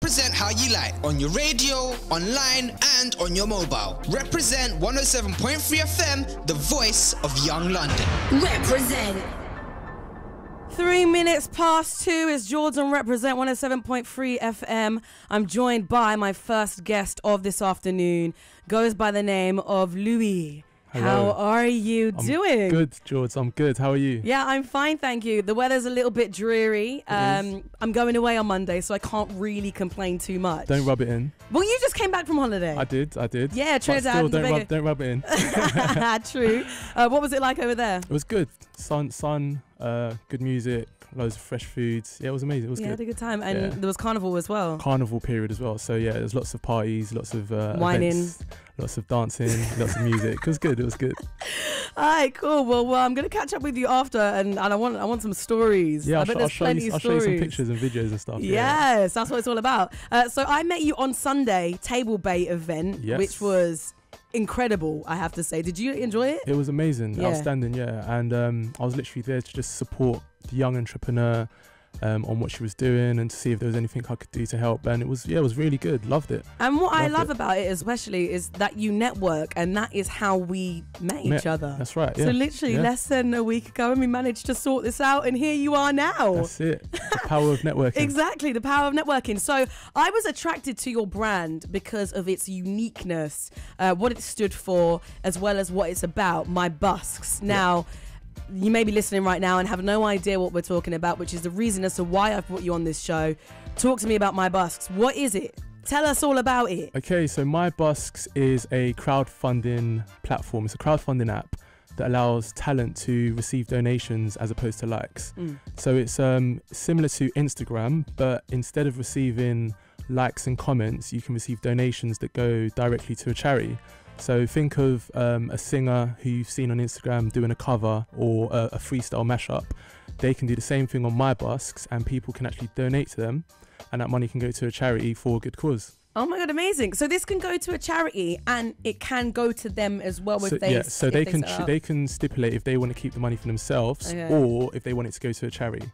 represent how you like on your radio, online, and on your mobile. Represent 107.3 FM, the voice of young London. Represent. 3 minutes past 2 is Jourds on Represent 107.3 FM. I'm joined by my first guest of this afternoon. Goes by the name of Louis. Hello. How are you doing? Good, Jourds. I'm good. How are you? Yeah, I'm fine, thank you. The weather's a little bit dreary. I'm going away on Monday, so I can't really complain too much. Don't rub it in. Well, you just came back from holiday. I did. Yeah, Trinidad and Tobago. Don't rub it in. True. What was it like over there? It was good. Sun, good music, loads of fresh foods. Yeah, it was amazing. It was good. Yeah, had a good time. And there was carnival as well. Carnival period as well. So yeah, there's lots of parties, lots of whining, events, lots of dancing, lots of music. It was good. It was good. All right, cool. Well, I'm going to catch up with you after, and I want some stories. Yeah, I bet there's plenty of I'll show you some pictures and videos and stuff. Yes, that's what it's all about. So I met you on Sunday, Table Bay event, which was incredible, I have to say. Did you enjoy it? It was amazing, outstanding, yeah. And I was literally there to just support the young entrepreneur on what she was doing and to see if there was anything I could do to help. And it was really good. Loved it. And what I love about it especially is that you network, and that is how we met each other. That's right. Yeah. So literally less than a week ago, and we managed to sort this out, and here you are now. That's it. The power of networking. Exactly, the power of networking. So I was attracted to your brand because of its uniqueness, what it stood for, as well as what it's about, MYbusks. Now, you may be listening right now and have no idea what we're talking about, which is the reason as to why I've brought you on this show. Talk to me about MYbusks. What is it? Tell us all about it. Okay, so MYbusks is a crowdfunding platform. It's a crowdfunding app that allows talent to receive donations as opposed to likes. So it's similar to Instagram, but instead of receiving likes and comments, you can receive donations that go directly to a charity. So think of a singer who you've seen on Instagram doing a cover or a freestyle mashup. They can do the same thing on MYbusks, and people can actually donate to them, and that money can go to a charity for a good cause. Oh my God, amazing. So this can go to a charity, and it can go to them as well if they... Yeah, so they can stipulate if they want to keep the money for themselves or if they want it to go to a charity.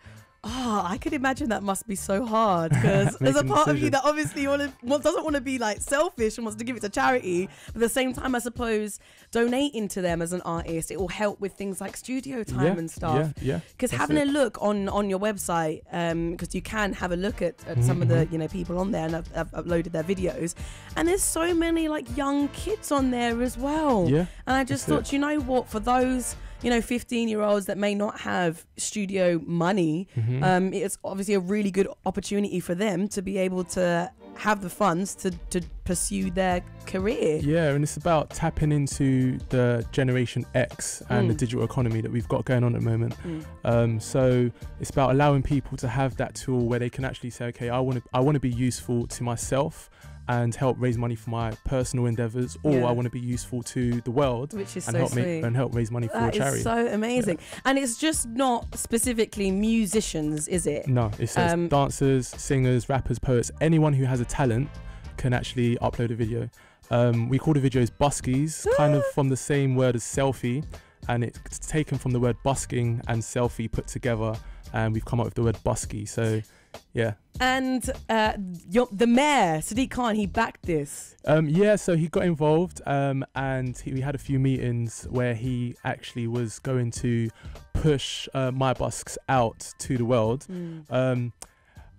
Oh, I could imagine that must be so hard, because there's a part of you that obviously doesn't want to be like selfish and wants to give it to charity. But at the same time, I suppose donating to them as an artist, it will help with things like studio time and stuff. Yeah. Because having a look on your website, because you can have a look at some of the people on there, and I've uploaded their videos, and there's so many like young kids on there as well. Yeah. And I just thought, you know what, for those 15-year-olds that may not have studio money, it's obviously a really good opportunity for them to be able to have the funds to pursue their career. Yeah, and it's about tapping into the Generation X and the digital economy that we've got going on at the moment. So it's about allowing people to have that tool where they can actually say, okay, I want to be useful to myself and help raise money for my personal endeavors, or I want to be useful to the world, which is and so sweet. help raise money for a charity. That is so amazing. And it's just not specifically musicians, is it? No, it's dancers, singers, rappers, poets. Anyone who has a talent can actually upload a video. We call the videos buskies, kind of from the same word as selfie, and it's taken from the word busking and selfie put together, and we've come up with the word buskie. So yeah. And the mayor, Sadiq Khan, he backed this. So he got involved, and we had a few meetings where he actually was going to push MYbusks out to the world.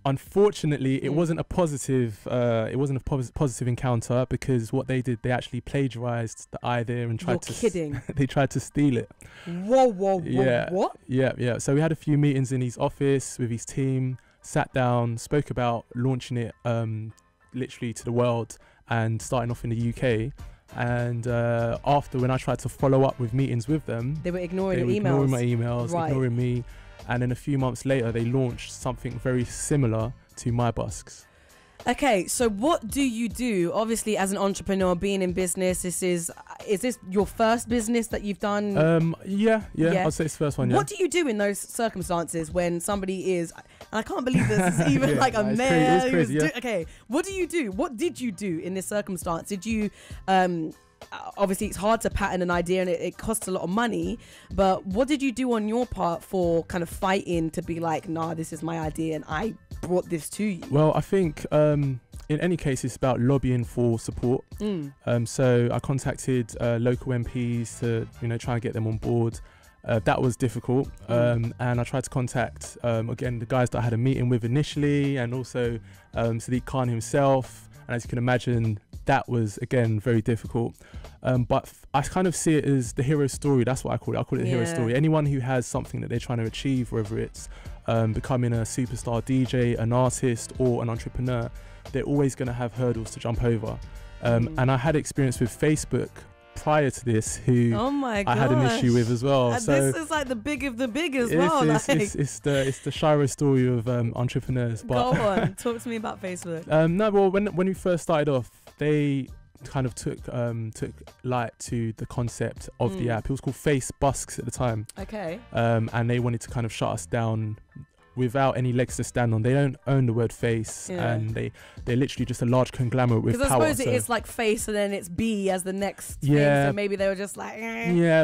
Unfortunately, it wasn't a positive. It wasn't a positive encounter, because what they did, they actually plagiarized the idea and tried they tried to steal it. Whoa! What? Yeah. So we had a few meetings in his office with his team. Sat down, spoke about launching it literally to the world and starting off in the UK. And after, when I tried to follow up with meetings with them, they were ignoring my emails, right. ignoring me. And then a few months later, they launched something very similar to MYbusks. Okay, so what do you do? Obviously, as an entrepreneur, being in business, is this your first business that you've done? Yeah. I'd say it's the first one. Yeah. What do you do in those circumstances when somebody is? And I can't believe this is even like a mayor. It's crazy, Okay, what do you do? What did you do in this circumstance? Did you? Obviously, it's hard to patent an idea, and it costs a lot of money. But what did you do on your part for kind of fighting to be like, nah, this is my idea, and I brought this to you? Well, I think in any case, it's about lobbying for support. So I contacted local MPs to, try and get them on board. That was difficult. And I tried to contact, again, the guys that I had a meeting with initially, and also Sadiq Khan himself. And as you can imagine, that was, again, very difficult. But I kind of see it as the hero story. That's what I call it. I call it the hero story. Anyone who has something that they're trying to achieve, whether it's becoming a superstar DJ, an artist, or an entrepreneur, they're always going to have hurdles to jump over. And I had experience with Facebook prior to this, who I had an issue with as well. And so this is like the big of the big as well. It's the Shiro story of entrepreneurs. But go on, talk to me about Facebook. No, well, when we first started off, they kind of took light to the concept of the app. It was called MYbusks at the time. Okay. And they wanted to kind of shut us down without any legs to stand on. They don't own the word face, and they're literally just a large conglomerate with power. Because I suppose it is like face and then it's B as the next thing, so maybe they were just like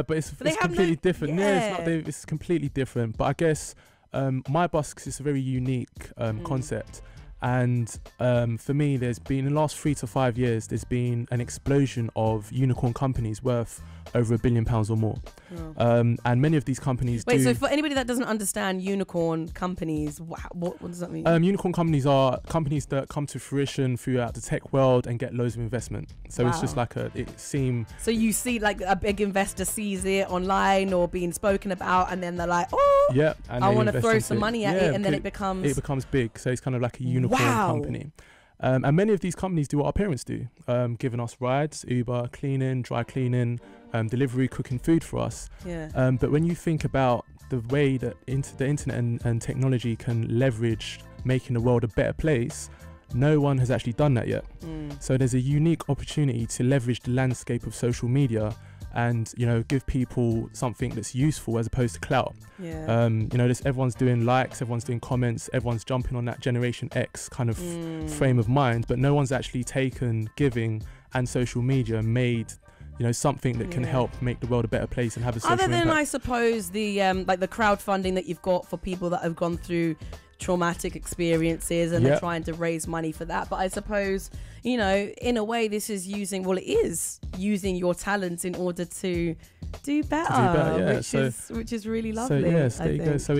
but it's completely different. It's completely different. But I guess MYbusks is a very unique concept. And for me, there's been, in the last 3 to 5 years, there's been an explosion of unicorn companies worth over £1 billion or more. And many of these companies so for anybody that doesn't understand unicorn companies, what does that mean? Unicorn companies are companies that come to fruition throughout the tech world and get loads of investment. So it's just like so you see like a big investor sees it online or being spoken about, and then they're like, I want to throw some money at it, and then it becomes big. So it's kind of like a unicorn company. And many of these companies do what our parents do, giving us rides, Uber, cleaning, dry cleaning, delivery, cooking food for us. But when you think about the way that the internet and technology can leverage making the world a better place, no one has actually done that yet. So there's a unique opportunity to leverage the landscape of social media and give people something that's useful as opposed to clout. Everyone's doing likes, everyone's doing comments, everyone's jumping on that Generation X kind of frame of mind, but no one's actually taken giving and social media and made something that can help make the world a better place and have a social impact. Other than I suppose the like the crowdfunding that you've got for people that have gone through traumatic experiences and they're trying to raise money for that, but I suppose in a way this is using your talents in order to do better, which is really lovely. So yes, there you go. So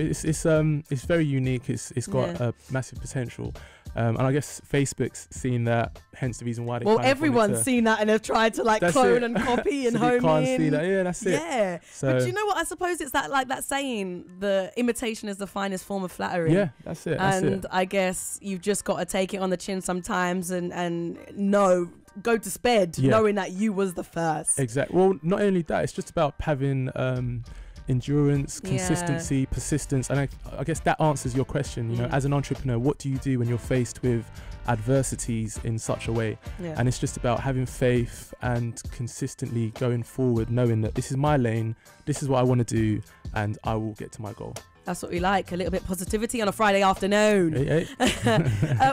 it's very unique. It's got a massive potential. And I guess Facebook's seen that, hence the reason why they everyone's seen that and have tried to clone and copy and home in. Can't see that. That's it. Yeah. So, but you know what? I suppose it's that saying, the imitation is the finest form of flattery. Yeah, that's it. And I guess you've just got to take it on the chin sometimes and go to bed knowing that you was the first. Exactly. Well, not only that, it's just about having endurance, consistency, persistence, and I guess that answers your question. As an entrepreneur, what do you do when you're faced with adversities in such a way? And it's just about having faith and consistently going forward, knowing that this is my lane, this is what I want to do, and I will get to my goal. That's what we like, a little bit of positivity on a Friday afternoon. Hey.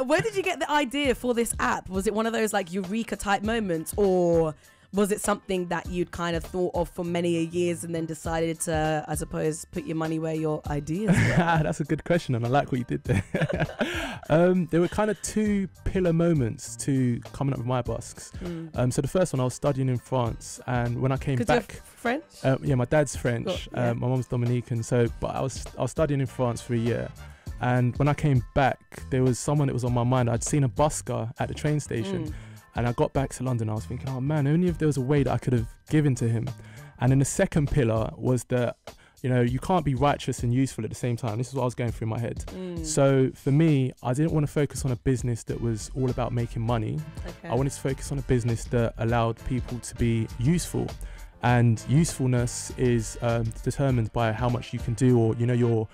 Where did you get the idea for this app? Was it one of those eureka type moments, or was it something that you'd kind of thought of for many years and then decided to, I suppose, put your money where your ideas were? That's a good question, and I like what you did there. There were kind of 2 pillar moments to coming up with MYbusks. So the first one, I was studying in France, and when I came back... You're French? Yeah, my dad's French. My mom's Dominican. But I was studying in France for a year. And when I came back, there was someone that was on my mind. I'd seen a busker at the train station. And I got back to London, I was thinking, oh man, only if there was a way that I could have given to him. And then the second pillar was that, you can't be righteous and useful at the same time. This is what I was going through in my head. So for me, I didn't want to focus on a business that was all about making money. I wanted to focus on a business that allowed people to be useful. And usefulness is determined by how much you can do, or, your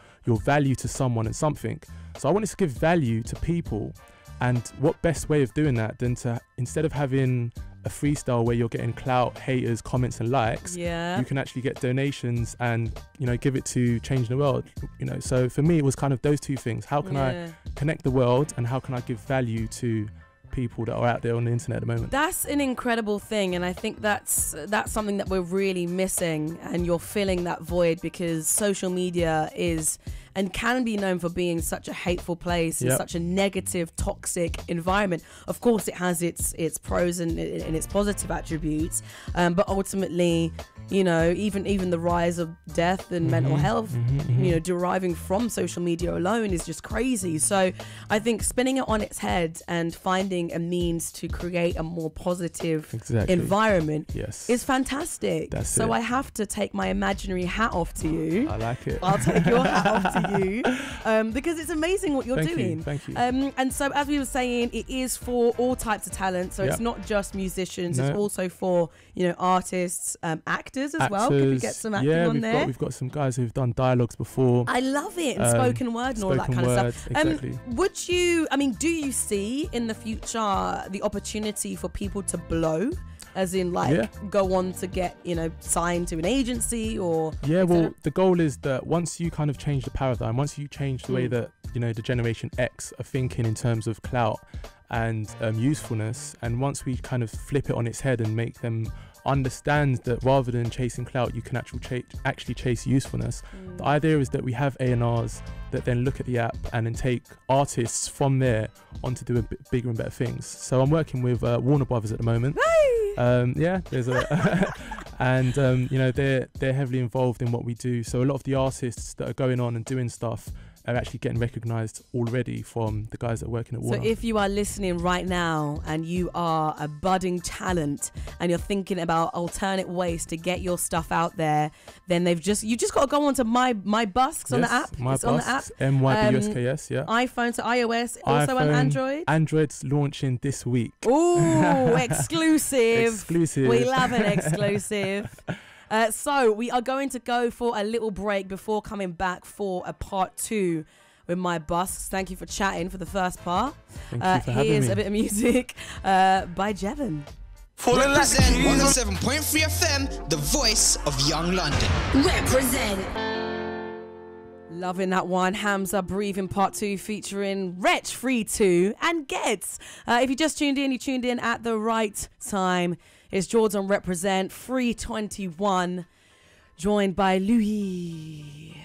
value to someone and something. So I wanted to give value to people. And what best way of doing that than to, instead of having a freestyle where you're getting clout, haters, comments and likes, you can actually get donations and, give it to changing the world. So for me, it was kind of those 2 things. How can I connect the world, and how can I give value to people that are out there on the internet at the moment. That's an incredible thing, and I think that's something that we're really missing, and you're filling that void because social media is and can be known for being such a hateful place and such a negative, toxic environment. Of course, it has its pros and its positive attributes, but ultimately, you know, even the rise of death and mental health, you know, deriving from social media alone is just crazy. So I think spinning it on its head and finding a means to create a more positive environment is fantastic. So I have to take my imaginary hat off to you. I like it. I'll take your hat off to you because it's amazing what you're doing. Thank you. And so as we were saying, it is for all types of talent. So it's not just musicians. It's also for, you know, artists, actors as well. Could we get some acting on there? We've got some guys who've done dialogues before. I love it. And spoken word and all that kind of stuff. Exactly. Would you, I mean, do you see in the future the opportunity for people to blow? As in, like, go on to get, you know, signed to an agency or... Yeah, well, the goal is that once you kind of change the paradigm, once you change the way that, you know, the Generation X are thinking in terms of clout and usefulness, and once we kind of flip it on its head and make them understand that rather than chasing clout, you can actually chase usefulness. The idea is that we have A&Rs that then look at the app and then take artists from there on to do bigger and better things. So I'm working with Warner Brothers at the moment. There's a and you know, they're heavily involved in what we do. So a lot of the artists that are going on and doing stuff are actually getting recognised already from the guys that are working at Warner. So if you are listening right now and you are a budding talent and you're thinking about alternate ways to get your stuff out there, then you just got to go on to MYbusks on the app. It's on the app. MYbusks, iPhone to iOS, also on Android. Android's launching this week. Ooh, exclusive. Exclusive. We love an exclusive. So we are going to go for a little break before coming back for a part 2 with MYbusks. Thank you for chatting for the first part. Thank you for having me. Here's a bit of music by Jevon. Represent 107.3 FM, the voice of young London. Represent. Loving that one. Hamza Breathing Part 2 featuring Wretch Free 2 and Gets. If you just tuned in, you tuned in at the right time. It's Jourds on Represent 321, joined by Louis.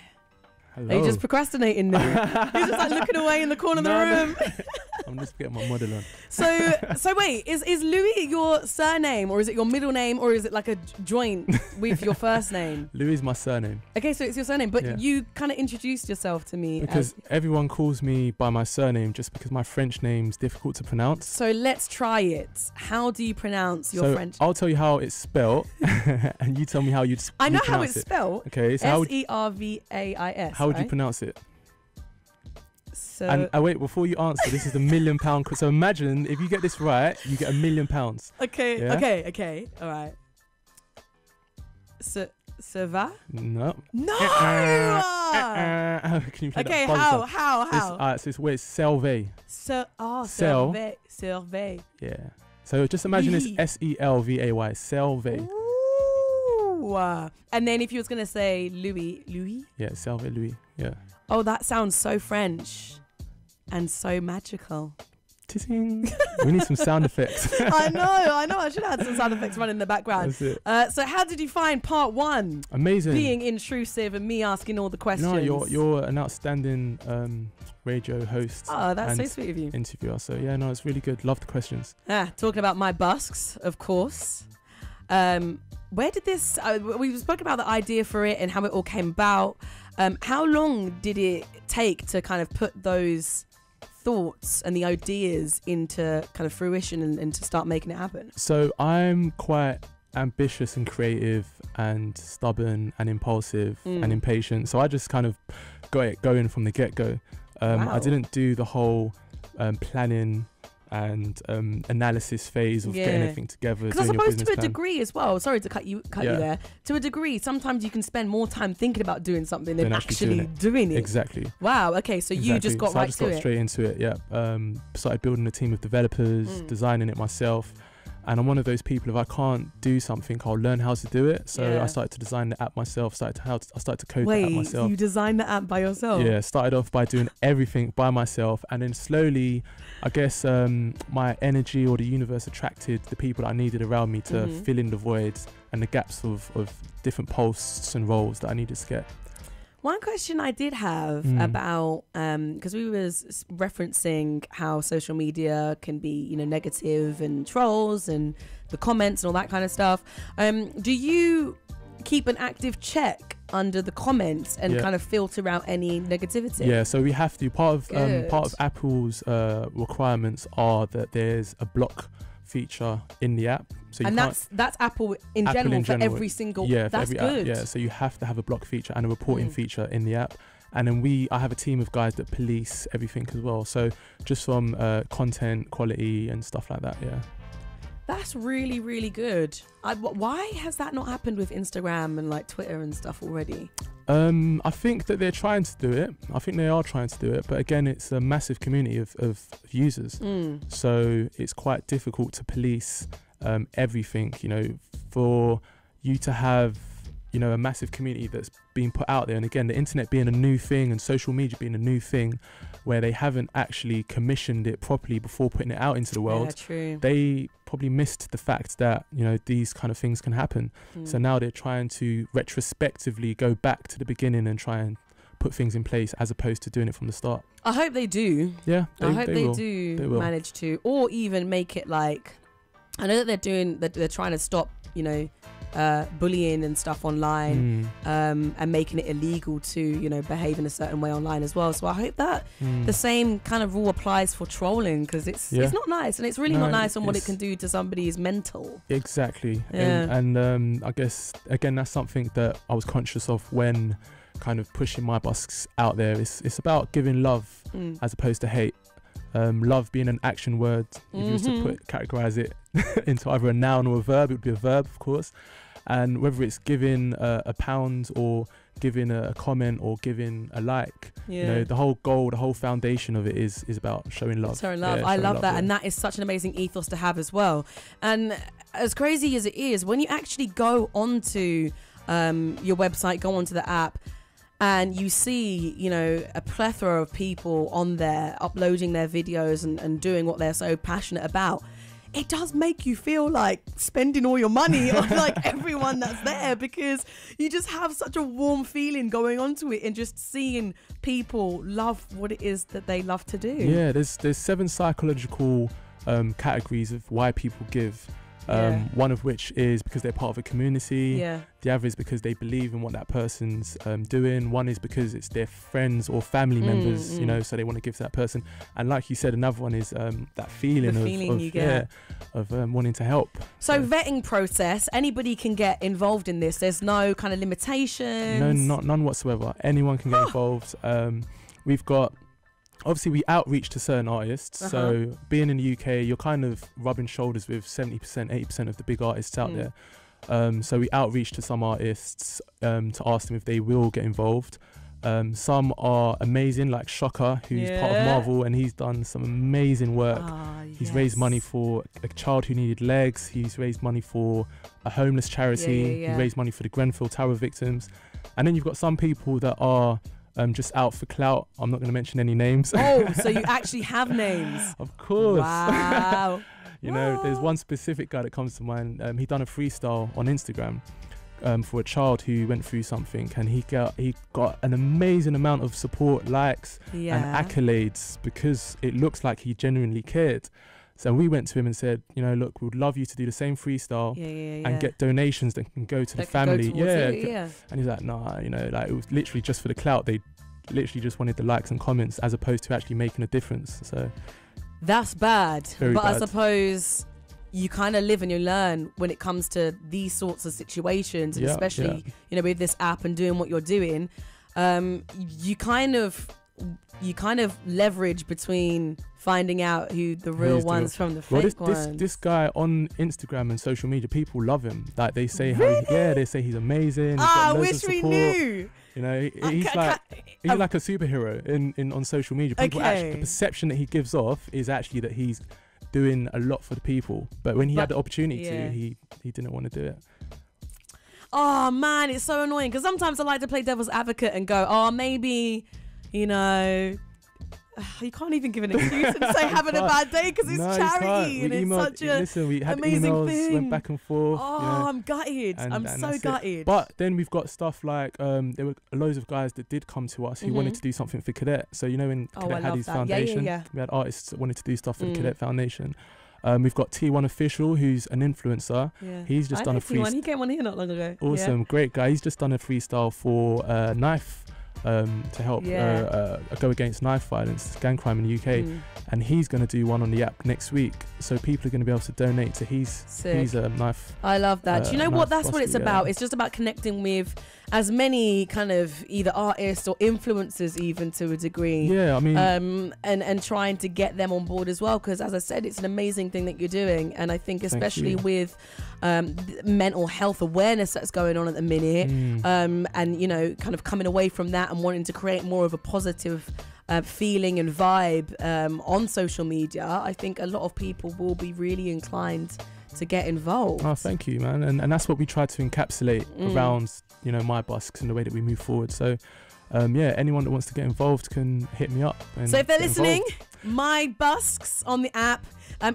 Hello. Are you just procrastinating now? He's just like looking away in the corner of the room. I'm just getting my model on. So wait, is Louis your surname, or is it your middle name, or is it like a joint with your first name? Louis is my surname. Okay, so it's your surname, but you kind of introduced yourself to me. Because everyone calls me by my surname just because my French name's difficult to pronounce. So let's try it. How do you pronounce your French? I'll tell you how it's spelled, and you tell me how you pronounce it. I know how it's spelled. Okay, so Servais. How would you pronounce it? So and wait, before you answer, this is the £1 million. So imagine if you get this right, you get £1 million. Okay, yeah? okay, all right. Servais? No. No. Can you play okay, that how? So it's Servais. Servais. Yeah. So just imagine it's Selvay. Servais. Ooh. And then if you was gonna say Louis. Yeah, Servais Louis. Yeah. Oh, that sounds so French and so magical. We need some sound effects. I know. I should have had some sound effects running in the background. That's it. So how did you find part 1? Amazing. Being intrusive and me asking all the questions. No, you're an outstanding radio host. Oh, that's so sweet of you. Interviewer. So yeah, no, it's really good. Love the questions. Talking about MYbusks, of course. Where did this? We spoke about the idea for it and how it all came about. How long did it take to kind of put those thoughts and the ideas into kind of fruition and to start making it happen? So I'm quite ambitious and creative and stubborn and impulsive and impatient. So I just kind of got it going from the get-go. I didn't do the whole planning and analysis phase of getting everything together. Because I suppose to a degree as well, sorry to cut you there, to a degree sometimes you can spend more time thinking about doing something than actually doing it. Exactly. Wow, okay, so you just got right to it. I just got straight into it, Started building a team of developers, designing it myself, And I'm one of those people, if I can't do something, I'll learn how to do it. So Yeah. I started to design the app myself, I started to code the app myself. You designed the app by yourself? Yeah, started off by doing everything by myself, and then slowly, I guess my energy or the universe attracted the people that I needed around me to fill in the voids and the gaps of different posts and roles that I needed to get. One question I did have about, because we was referencing how social media can be, you know, negative and trolls and the comments and all that kind of stuff. Do you keep an active check under the comments and kind of filter out any negativity? Yeah, so we have to. Part Good. of Apple's requirements are that there's a block feature in the app. So and that's Apple in general for every single. Yeah, for that's every good. app. Yeah, so you have to have a block feature and a reporting feature in the app. And then I have a team of guys that police everything as well. So just from content quality and stuff like that. Yeah. That's really, really good. Why has that not happened with Instagram and like Twitter and stuff already? I think that they're trying to do it. I think they are trying to do it. But again, it's a massive community of users. So it's quite difficult to police everything, you know, for you to have, you know, a massive community that's being put out there. And again, the internet being a new thing and social media being a new thing where they haven't actually commissioned it properly before putting it out into the world. Yeah, true. They probably missed the fact that, you know, these kind of things can happen. So now they're trying to retrospectively go back to the beginning and try and put things in place as opposed to doing it from the start. I hope they do. Yeah, I hope they will. do They will. manage to, or even make it like, I know that they're trying to stop, you know, bullying and stuff online, and making it illegal to, you know, behave in a certain way online as well. So I hope that the same kind of rule applies for trolling, because it's not nice, and it's really not nice on what it can do to somebody's mental. Exactly. Yeah. And I guess again that's something that I was conscious of when kind of pushing MYbusks out there. It's about giving love as opposed to hate. Love being an action word. If you was to categorize it into either a noun or a verb, it would be a verb, of course. And whether it's giving a pound or giving a comment or giving a like, you know, the whole goal, the whole foundation of it is about showing love. Showing love. Yeah, I showing love that. yeah. And that is such an amazing ethos to have as well. And as crazy as it is, when you actually go onto your website, go onto the app, and you see, you know, a plethora of people on there uploading their videos and doing what they're so passionate about, it does make you feel like spending all your money on like everyone that's there, because you just have such a warm feeling going onto it and just seeing people love what it is that they love to do. Yeah, there's 7 psychological categories of why people give. One of which is because they're part of a community. The other is because they believe in what that person's doing. One is because it's their friends or family members, you know, so they want to give to that person. And like you said, another one is that feeling of wanting to help. So vetting process, anybody can get involved in this. There's no kind of limitations. No, none whatsoever. Anyone can get involved. We've got, obviously we outreach to certain artists. So being in the UK, you're kind of rubbing shoulders with 70%, 80% of the big artists out there. So we outreach to some artists to ask them if they will get involved. Some are amazing, like Shocker, who's part of Marvel, and he's done some amazing work. He's raised money for a child who needed legs. He's raised money for a homeless charity. He raised money for the Grenfell Tower victims. And then you've got some people that are just out for clout. I'm not going to mention any names. Oh, so you actually have names? Of course. Wow. You know, there's one specific guy that comes to mind. He done a freestyle on Instagram for a child who went through something, and he got an amazing amount of support, likes and accolades, because it looks like he genuinely cared. So we went to him and said, you know, look, we would love you to do the same freestyle and get donations that can go to the family. And he's like, nah, you know, like it was literally just for the clout. They literally just wanted the likes and comments as opposed to actually making a difference. So that's bad. Very but bad. I suppose you kind of live and you learn when it comes to these sorts of situations, and especially, you know, with this app and doing what you're doing, you kind of leverage between finding out who the real ones from the fake ones. This guy on Instagram and social media, people love him. Like they say they say he's amazing. I wish we knew. You know, he's like a superhero in on social media. People actually, the perception that he gives off is actually that he's doing a lot for the people. But when he had the opportunity yeah. to, he didn't want to do it. Oh man, it's so annoying because sometimes I like to play devil's advocate and go, oh, maybe, you know, you can't even give an excuse and say having a bad day because it's charity and it's such a we had amazing emails, thing. went back and forth. Oh, you know, I'm gutted. I'm so gutted. But then we've got stuff like there were loads of guys that did come to us who wanted to do something for Cadet. So you know when Cadet had his foundation, we had artists that wanted to do stuff for the Cadet Foundation. We've got T1 Official, who's an influencer. Yeah. He's just done a freestyle. T1, he came on here not long ago. Awesome, great guy. He's just done a freestyle for Knife to help go against knife violence, gang crime in the UK. And he's going to do one on the app next week. So people are going to be able to donate to his knife. I love that. Do you know what? That's what it's about. Yeah. It's just about connecting with as many kind of either artists or influencers even to a degree. Yeah, I mean... and trying to get them on board as well. Because as I said, it's an amazing thing that you're doing. And I think especially with mental health awareness that's going on at the minute and, you know, kind of coming away from that and wanting to create more of a positive feeling and vibe on social media, I think a lot of people will be really inclined to get involved. Oh, thank you, man. And that's what we try to encapsulate around, you know, MYbusks and the way that we move forward. So, yeah, anyone that wants to get involved can hit me up. So if they're listening, MYbusks on the app.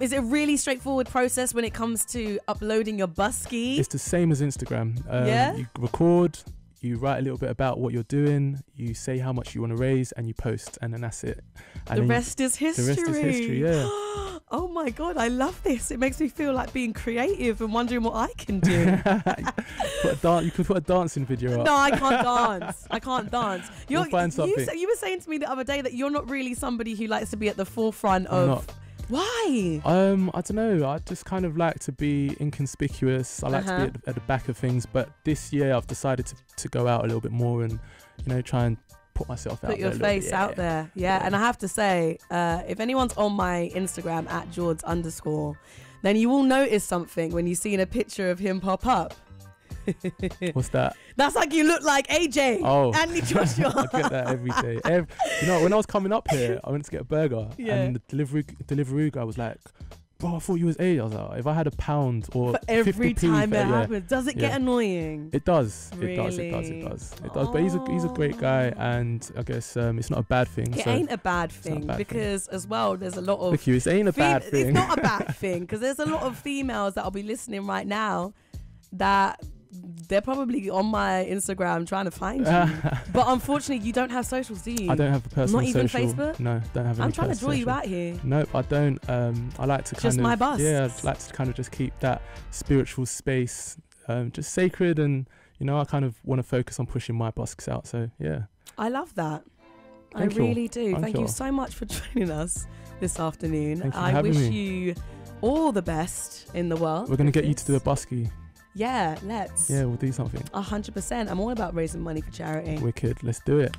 Is it a really straightforward process when it comes to uploading your Buskie? It's the same as Instagram. Yeah? You record, you write a little bit about what you're doing, you say how much you want to raise, and you post, and then that's it. And the rest is history. The rest is history, yeah. Oh my God, I love this. It makes me feel like being creative and wondering what I can do. You could put a dancing video up. No, I can't dance. I can't dance. We'll find something. You were saying to me the other day that you're not really somebody who likes to be at the forefront of... Why? I don't know. I just kind of like to be inconspicuous. I like to be at the back of things. But this year I've decided to go out a little bit more and, you know, try and put myself out there. Put your face out there. Yeah. And I have to say, if anyone's on my Instagram at Jourds_, then you will notice something when you see a picture of him pop up. What's that? That's like you look like AJ. Oh, Andy Joshua. I get that every day. You know, when I was coming up here, I went to get a burger, and the delivery guy was like, "Bro, I thought you was AJ." I was like, "If I had £1 or for every 50p time it happens, does it get annoying?" It does. Really? It does. But he's a great guy, and I guess it's not a bad thing. It ain't a bad thing because as well, there's a lot of. Look, it ain't a bad thing. It's not a bad thing because there's a lot of females that'll be listening right now that. They're probably on my Instagram trying to find you. But unfortunately, you don't have socials, do you? I don't have a personal social. Not even Facebook? No, don't have any. I'm trying to draw you out here. Nope, I don't. I like to just MYbusks. Yeah, I like to kind of just keep that spiritual space just sacred, and you know, I kind of want to focus on pushing MYbusks out. So yeah. I love that. I Thank you. really do. Thank you so much for joining us this afternoon. I wish you all the best in the world. We're gonna get you to do a Buskie. Yeah, let's. Yeah, we'll do something. 100%. I'm all about raising money for charity. Wicked. Let's do it.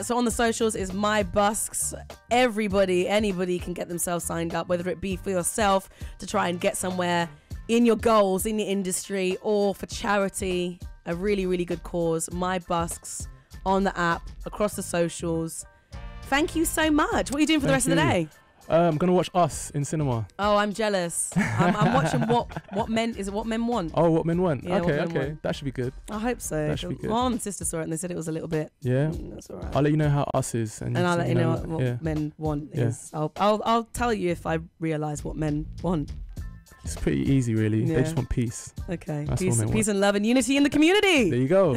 So on the socials is MYbusks. Anybody can get themselves signed up, whether it be for yourself to try and get somewhere in your goals, in your industry, or for charity. A really, really good cause. MYbusks on the app, across the socials. Thank you so much. What are you doing for the rest of the day? I'm going to watch Us in cinema. Oh, I'm jealous. I'm watching What Men Want. Oh, What Men Want. Yeah, okay. That should be good. I hope so. That should be good. My mum and sister saw it and they said it was a little bit. Yeah. That's all right. I'll let you know how Us is. And I'll let you know what Men Want is. I'll tell you if I realise what men want. It's pretty easy, really. Yeah. They just want peace. Okay. Peace and love and unity in the community. There you go.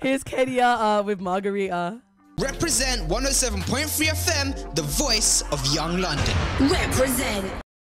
Here's Kedia with Margarita. Represent 107.3 FM, the voice of young London. Represent.